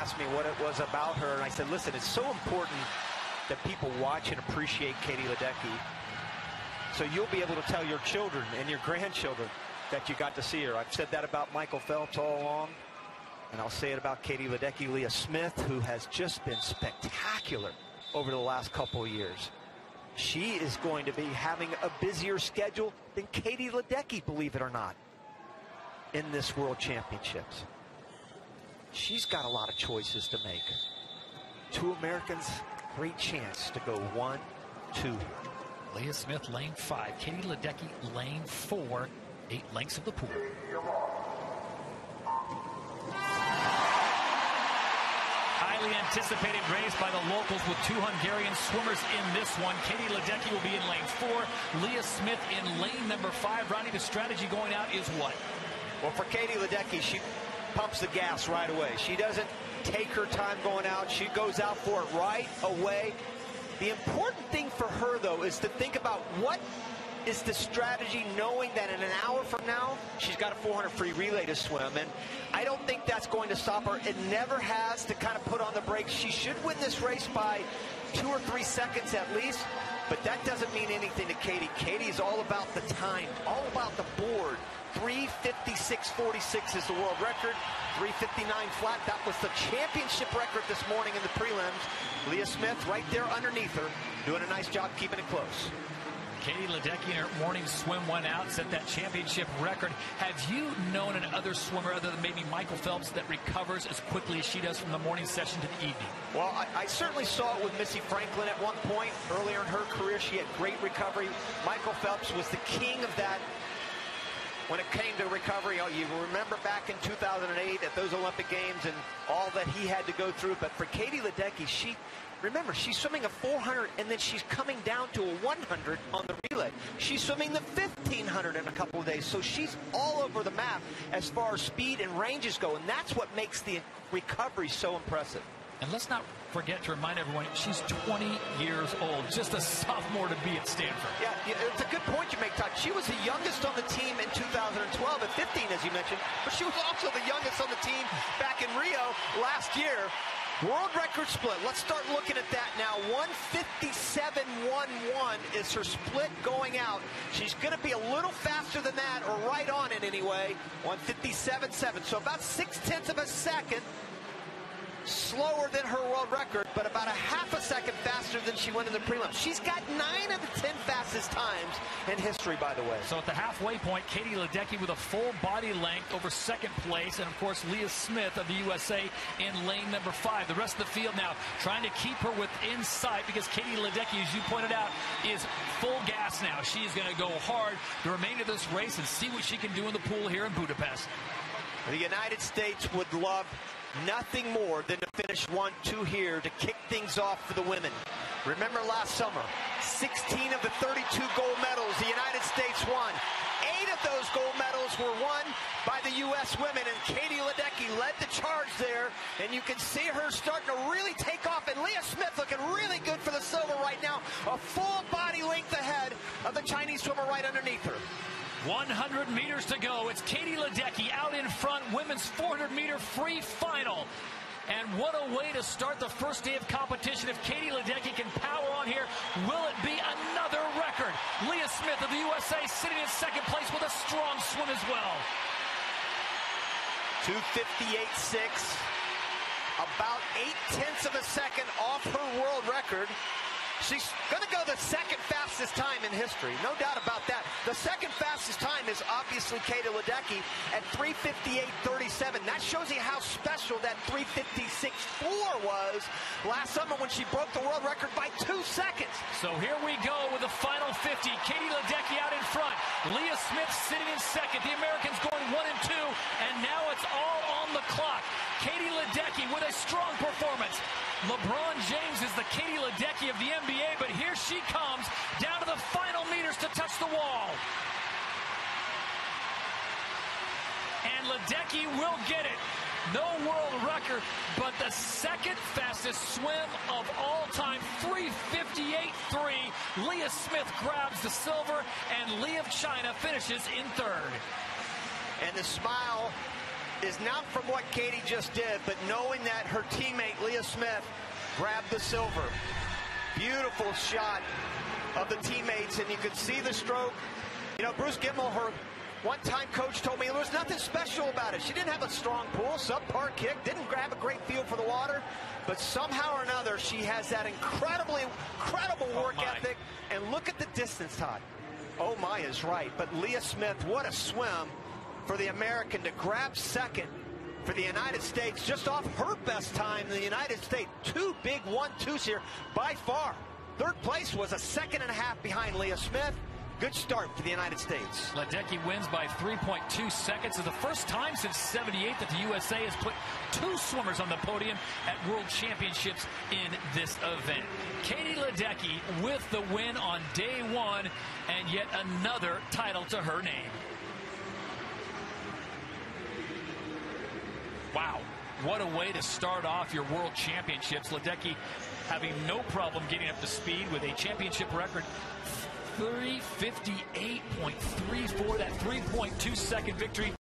asked me what it was about her, and I said, listen, it's so important that people watch and appreciate Katie Ledecky, so you'll be able to tell your children and your grandchildren that you got to see her. I've said that about Michael Phelps all along, and I'll say it about Katie Ledecky. Leah Smith, who has just been spectacular over the last couple of years. She is going to be having a busier schedule than Katie Ledecky, believe it or not, in this World Championships. She's got a lot of choices to make. Two Americans, great chance to go 1, 2. Leah Smith, lane 5. Katie Ledecky, lane 4. 8 lengths of the pool. Highly anticipated race by the locals with 2 Hungarian swimmers in this one. Katie Ledecky will be in lane 4. Leah Smith in lane number 5. Ronnie, the strategy going out is what? Well, for Katie Ledecky, she pumps the gas right away. She doesn't take her time going out. She goes out for it right away. The important thing for her, though, is to think about what is the strategy, knowing that in an hour from now, she's got a 400 free relay to swim. And I don't think that's going to stop her. It never has to kind of put on the brakes. She should win this race by 2 or 3 seconds at least. But that doesn't mean anything to Katie. Katie's all about the time, all about the board. 3:56.46 is the world record. 3:59 flat. That was the championship record this morning in the prelims. Leah Smith right there underneath her, doing a nice job keeping it close. Katie Ledecky in her morning swim went out, set that championship record. Have you known another swimmer other than maybe Michael Phelps that recovers as quickly as she does from the morning session to the evening? Well, I certainly saw it with Missy Franklin at one point. Earlier in her career, she had great recovery. Michael Phelps was the king of that when it came to recovery. You remember back in 2008 at those Olympic Games and all that he had to go through. But for Katie Ledecky, remember, she's swimming a 400 and then she's coming down to a 100 on the relay. She's swimming the 1500 in a couple of days. So she's all over the map as far as speed and ranges go. And that's what makes the recovery so impressive. And let's not forget to remind everyone, she's 20 years old, just a sophomore to be at Stanford. Yeah, it's a good point you make, Todd. She was the youngest on the team in 2012 at 15, as you mentioned, but she was also the youngest on the team back in Rio last year. World record split. Let's start looking at that now. 1:57.11 is her split going out. She's going to be a little faster than that, or right on it anyway. 1:57.7. So about 0.6 of a second slower than her world record, but about a half a second faster than she went in the prelims. She's got 9 of the 10 fastest times in history, by the way. So at the halfway point, Katie Ledecky with a full body length over second place, and of course Leah Smith of the USA in lane number 5. The rest of the field now trying to keep her within sight because Katie Ledecky, as you pointed out, is full gas now. She is going to go hard the remainder of this race and see what she can do in the pool here in Budapest. The United States would love nothing more than to finish 1-2 here to kick things off for the women. Remember last summer, 16 of the 32 gold medals the United States won. 8 of those gold medals were won by the U.S. women, and Katie Ledecky led the charge there, and you can see her starting to really take off, and Leah Smith looking really good for the silver right now, a full body length ahead of the Chinese swimmer right underneath her. 100 meters to go. It's Katie Ledecky out in front. Women's 400-meter free final. And what a way to start the first day of competition. If Katie Ledecky can power on here, will it be another record? Leah Smith of the USA sitting in second place with a strong swim as well. 2:58.6. About 0.8 of a second off her world record. She's going to go the second fastest time in history, no doubt about that. The second fastest time is obviously Katie Ledecky at 3:58.37. That shows you how special that 3:56.4 was last summer when she broke the world record by 2 seconds. So here we go with the final 50. Katie Ledecky out in front. Leah Smith sitting in second. The Americans going 1 and 2, and now it's all on the clock. Katie Ledecky with a strong performance. LeBron James is the Katie Ledecky of the NBA, but here she comes down to the final meters to touch the wall. And Ledecky will get it. No world record, but the second fastest swim of all time, 3:58.3. Leah Smith grabs the silver, and Leah of China finishes in third. And the smile is not from what Katie just did, but knowing that her teammate, Leah Smit, grabbed the silver. Beautiful shot of the teammates, and you could see the stroke. You know, Bruce Gimmel, her one-time coach, told me there was nothing special about it. She didn't have a strong pull, subpar kick, didn't grab a great feel for the water, but somehow or another, she has that incredible work ethic. And look at the distance, Todd. Oh, my is right. But Leah Smit, what a swim for the American to grab second for the United States, just off her best time in the United States. Two big 1-2s here by far. Third place was a second and a half behind Leah Smit. Good start for the United States. Ledecky wins by 3.2 seconds. It's the first time since '78 that the USA has put two swimmers on the podium at World Championships in this event. Katie Ledecky with the win on day one, and yet another title to her name. Wow, what a way to start off your World Championships. Ledecky having no problem getting up to speed with a championship record 3:58.34, that 3.2 second victory.